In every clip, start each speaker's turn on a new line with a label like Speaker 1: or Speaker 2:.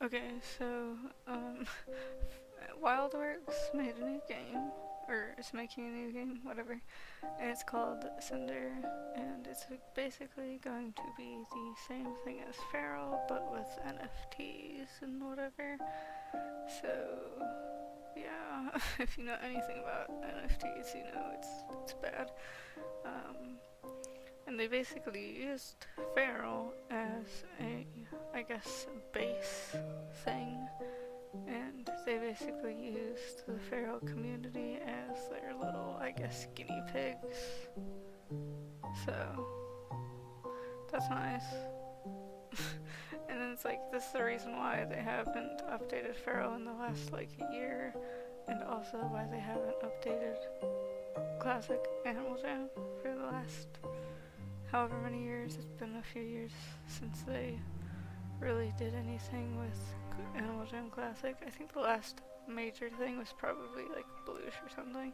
Speaker 1: Okay, so, WildWorks made a new game, or is making a new game, whatever, and it's called Cinder, and it's basically going to be the same thing as fer.al, but with NFTs and whatever. So, yeah, if you know anything about NFTs, you know it's bad. Um, and they basically used fer.al as a, I guess, base thing, and they basically used the fer.al community as their little, I guess, guinea pigs. So, that's nice. And then it's like, this is the reason why they haven't updated fer.al in the last, like, year, and also why they haven't updated Classic Animal Jam for the last however many years. It's been a few years since they really did anything with Animal Jam Classic. I think the last major thing was probably like Blues or something.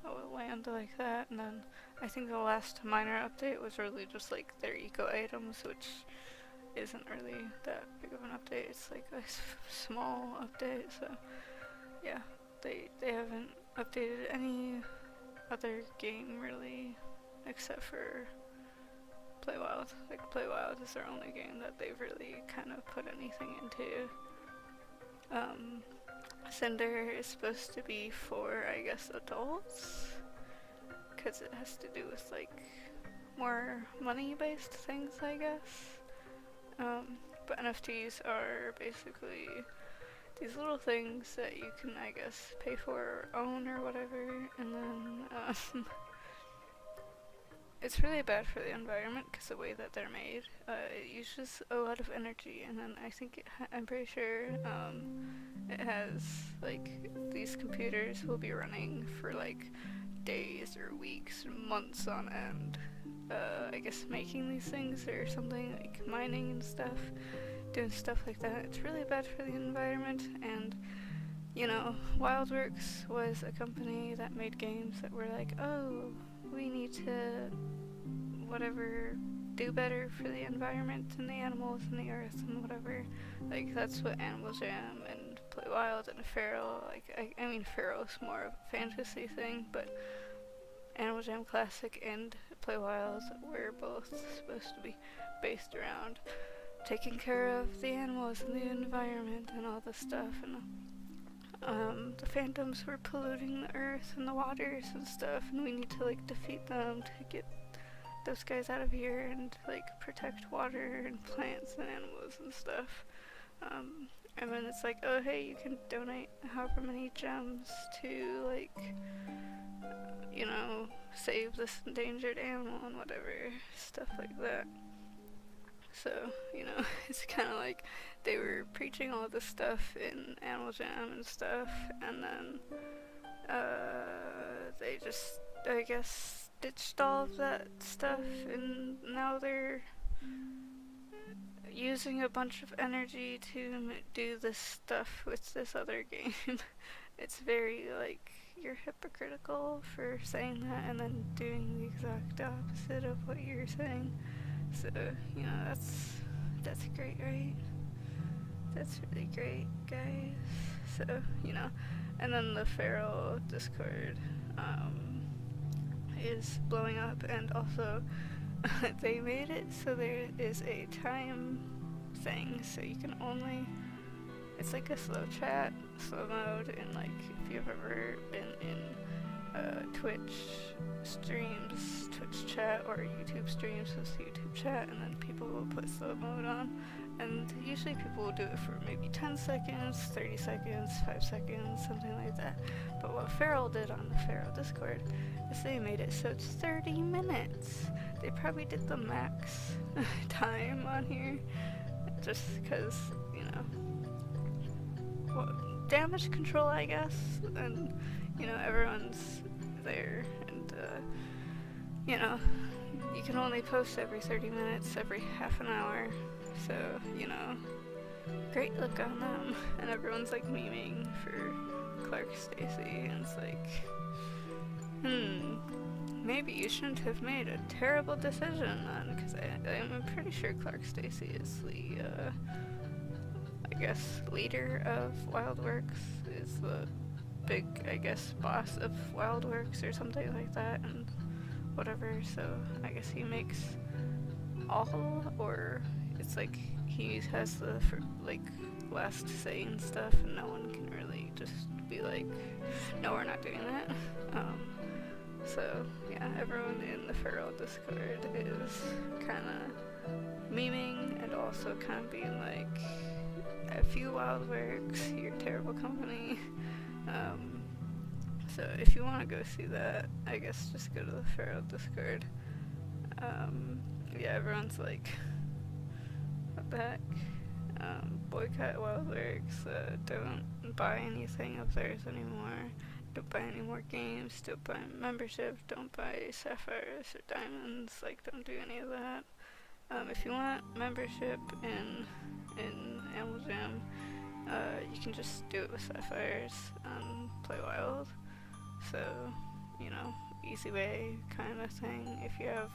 Speaker 1: Would land like that, and then I think the last minor update was really just like their eco items, which isn't really that big of an update. It's like a small update, so yeah, they haven't updated any other game really except for Play Wild. Like, Play Wild is their only game that they've really kind of put anything into. Cinder is supposed to be for, I guess, adults, because it has to do with, like, more money-based things, I guess. But NFTs are basically these little things that you can, I guess, pay for or own or whatever, and then, it's really bad for the environment because the way that they're made, it uses a lot of energy, and then I think I'm pretty sure it has, like, these computers will be running for like days or weeks or months on end. I guess making these things or something, like mining and stuff, doing stuff like that. It's really bad for the environment, and you know, WildWorks was a company that made games that were like, oh, we need to whatever do better for the environment and the animals and the earth and whatever. Like, that's what Animal Jam and Play Wild and fer.al, like, I mean, fer.al is more of a fantasy thing, but Animal Jam Classic and Play Wild were both supposed to be based around taking care of the animals and the environment and all this stuff, and the phantoms were polluting the earth and the waters and stuff, and we need to like defeat them to get those guys out of here and like protect water and plants and animals and stuff. And then it's like, oh hey, you can donate however many gems to like, you know, save this endangered animal and whatever, stuff like that. So, you know, it's kind of like they were preaching all this stuff in Animal Jam and stuff, and then they just, I guess, ditched all of that stuff, and now they're using a bunch of energy to do this stuff with this other game. It's very, like, you're hypocritical for saying that and then doing the exact opposite of what you're saying. So, you know, that's great, right? That's really great, guys. So, you know, and then the fer.al Discord is blowing up, and also they made it so there is a time thing, so you can only, it's like a slow mode, and like if you've ever been in Twitch streams, Twitch chat, or YouTube streams with YouTube chat, and then people will put slow mode on, and usually people will do it for maybe 10 seconds, 30 seconds, 5 seconds, something like that. But what fer.al did on the fer.al Discord is they made it so it's 30 minutes. They probably did the max time on here, just because, you know, well, damage control, I guess, and, you know, everyone's there, and, you know, you can only post every 30 minutes, every half an hour, so, you know, great look on them, and everyone's, like, memeing for Clark Stacey, and it's like, maybe you shouldn't have made a terrible decision then, because I'm pretty sure Clark Stacey is the, like, guess, leader of WildWorks, is the big, I guess, boss of WildWorks or something like that, and whatever. So I guess he makes all, or it's like he has the like last say and stuff, and no one can really just be like, no, we're not doing that. So yeah, everyone in the fer.al Discord is kind of memeing and also kind of being like, F you WildWorks, you're a terrible company. So if you want to go see that, I guess just go to the fer.al Discord. Yeah, everyone's like, what the heck? Boycott WildWorks, don't buy anything of theirs anymore, don't buy any more games, don't buy membership, don't buy sapphires or diamonds, like, don't do any of that. If you want membership in Animal Jam, you can just do it with sapphires and play wild. So, you know, easy way kind of thing. If you have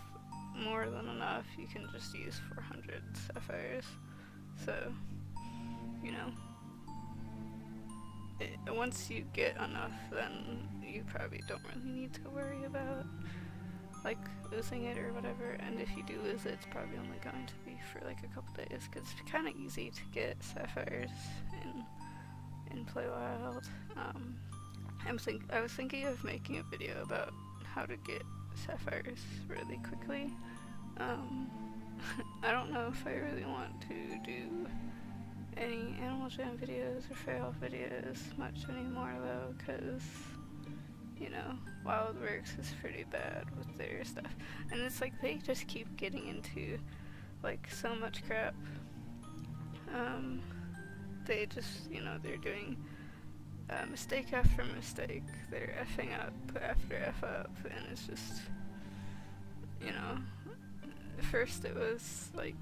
Speaker 1: more than enough, you can just use 400 sapphires. So, you know, once you get enough, then you probably don't really need to worry about like losing it or whatever. And if you do lose it, it's probably only going to be for like a couple days, because it's kind of easy to get sapphires in Play Wild. I was thinking of making a video about how to get sapphires really quickly. I don't know if I really want to do any Animal Jam videos or fer.al videos much anymore though, because, you know, WildWorks is pretty bad with their stuff. And it's like they just keep getting into like so much crap. They just, you know, they're doing mistake after mistake. They're effing up after F up, and it's just, you know, first it was like,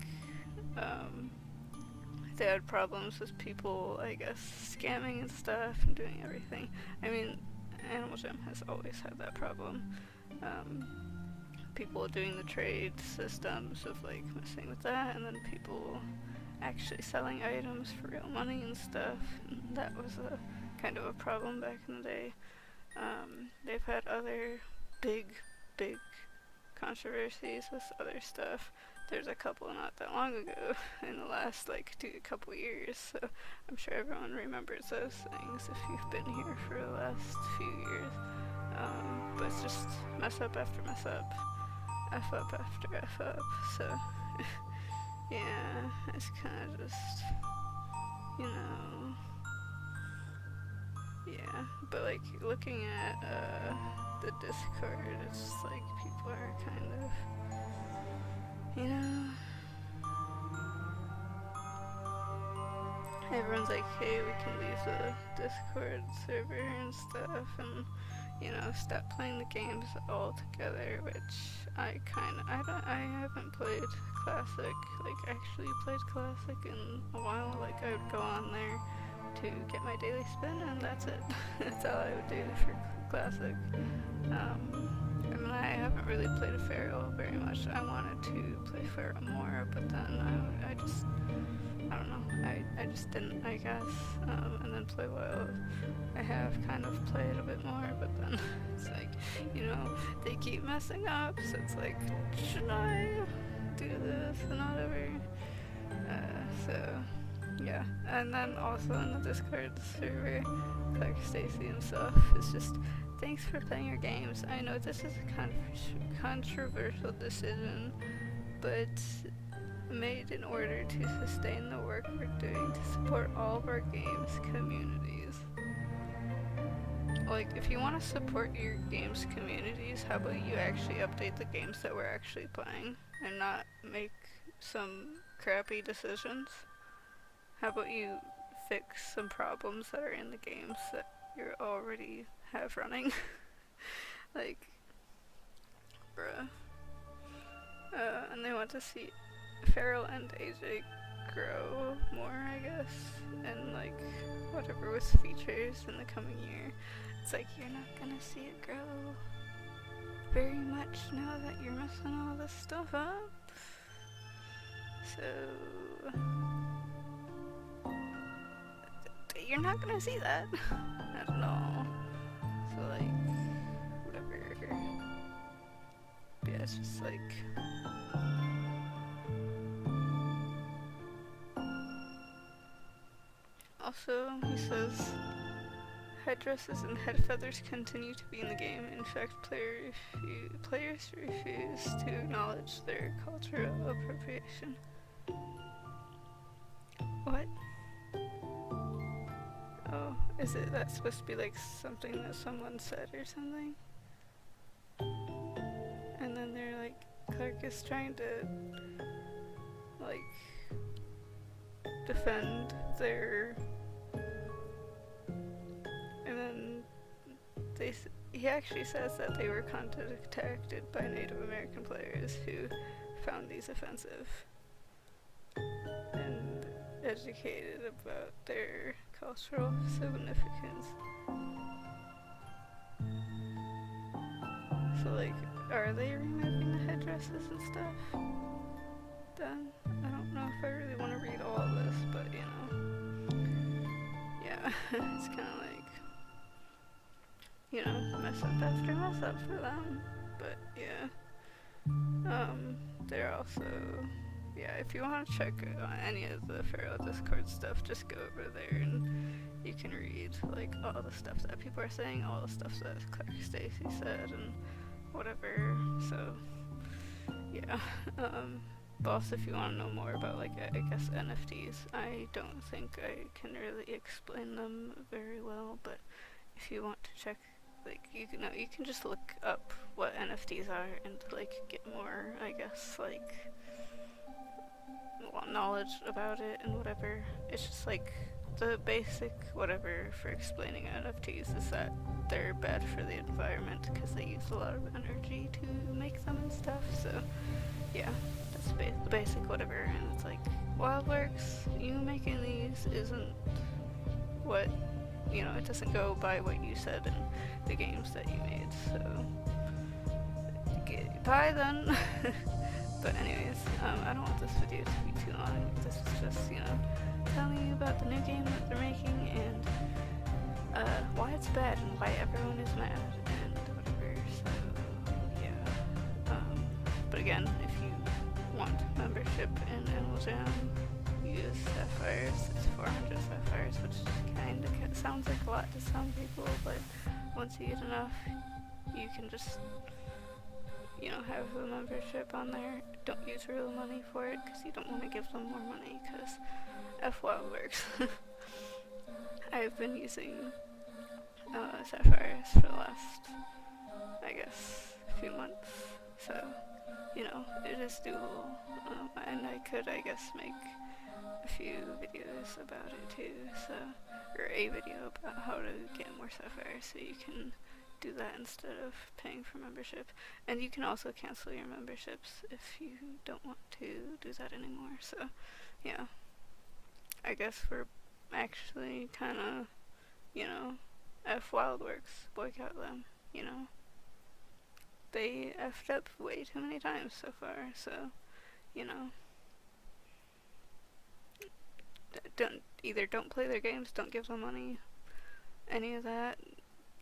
Speaker 1: they had problems with people, I guess, scamming and stuff and doing everything. I mean, Animal Jam has always had that problem. People doing the trade systems of like messing with that, and then people actually selling items for real money and stuff, and that was a kind of a problem back in the day. They've had other big controversies with other stuff. There's a couple not that long ago in the last like couple years, so I'm sure everyone remembers those things if you've been here for the last few years. But it's just mess up after mess up, F up after F up, so yeah, it's kind of just, you know, yeah. But like looking at the Discord, it's just like people are kind of, you know, everyone's like, hey, we can leave the Discord server and stuff, and, you know, stop playing the games all together, which I haven't played Classic, like actually played Classic in a while. Like I would go on there to get my daily spin, and that's it. That's all I would do for Classic. I mean, I haven't really played a fer.al very much. I wanted to play fer.al more, but then I don't know, I just didn't, I guess. And then Play Wild, I have kind of played a bit more, but then it's like, you know, they keep messing up, so it's like, should I do this and whatever? So, yeah. And then also in the Discord server, like Stacey and stuff, it's just, thanks for playing your games. I know this is a kind of controversial decision, but made in order to sustain the work we're doing to support all of our games communities. Like, if you want to support your games communities, how about you actually update the games that we're actually playing and not make some crappy decisions? How about you fix some problems that are in the games that you already have running? Like, bruh. And they want to see fer.al and AJ grow more, I guess, and like whatever with features in the coming year. It's like you're not gonna see it grow very much now that you're messing all this stuff up. So you're not gonna see that at all. So like, whatever. Yeah, it's just like. Also, he says, headdresses and head feathers continue to be in the game. In fact, players refuse to acknowledge their cultural appropriation. What? Oh, is it that supposed to be like something that someone said or something? And then they're like, Clark is trying to like defend their, and then he actually says that they were contacted by Native American players who found these offensive and educated about their cultural significance. So like, are they removing the headdresses and stuff? Then I don't know if I really want to read all of this, but you know, yeah, it's kind of like, you know, mess up after mess up for them. But yeah, they're also, yeah, if you want to check on any of the fer.al Discord stuff, just go over there and you can read like all the stuff that people are saying, all the stuff that Stacey said, and whatever. So yeah, but also if you want to know more about like I guess NFTs, I don't think I can really explain them very well, but if you want to check, like you can just look up what NFTs are and like get more, I guess, like knowledge about it and whatever. It's just like the basic whatever for explaining NFTs is that they're bad for the environment because they use a lot of energy to make them and stuff. So yeah, that's the basic whatever. And it's like, WildWorks, you making these isn't what, you know, it doesn't go by what you said in the games that you made. So bye then. But anyways, I don't want this video to be too long. This is just, you know, telling you about the new game that they're making and why it's bad and why everyone is mad and whatever. So yeah. But again, if you want membership in Animal Jam, use sapphires. It's 400 sapphires, which kind of sounds like a lot to some people, but once you get enough, you can just, you know, have a membership on there. Don't use real money for it because you don't want to give them more money because F WildWorks. I've been using sapphires for the last, I guess, few months, so, you know, it is doable, and I could, I guess, make a few videos about it too, so, or a video about how to get more sapphires so you can do that instead of paying for membership. And you can also cancel your memberships if you don't want to do that anymore. So yeah, I guess we're actually kind of, you know, F WildWorks, boycott them, you know. They effed up way too many times so far, so, you know, don't play their games, don't give them money, any of that,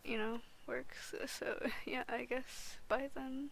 Speaker 1: you know, works. So yeah, I guess bye then.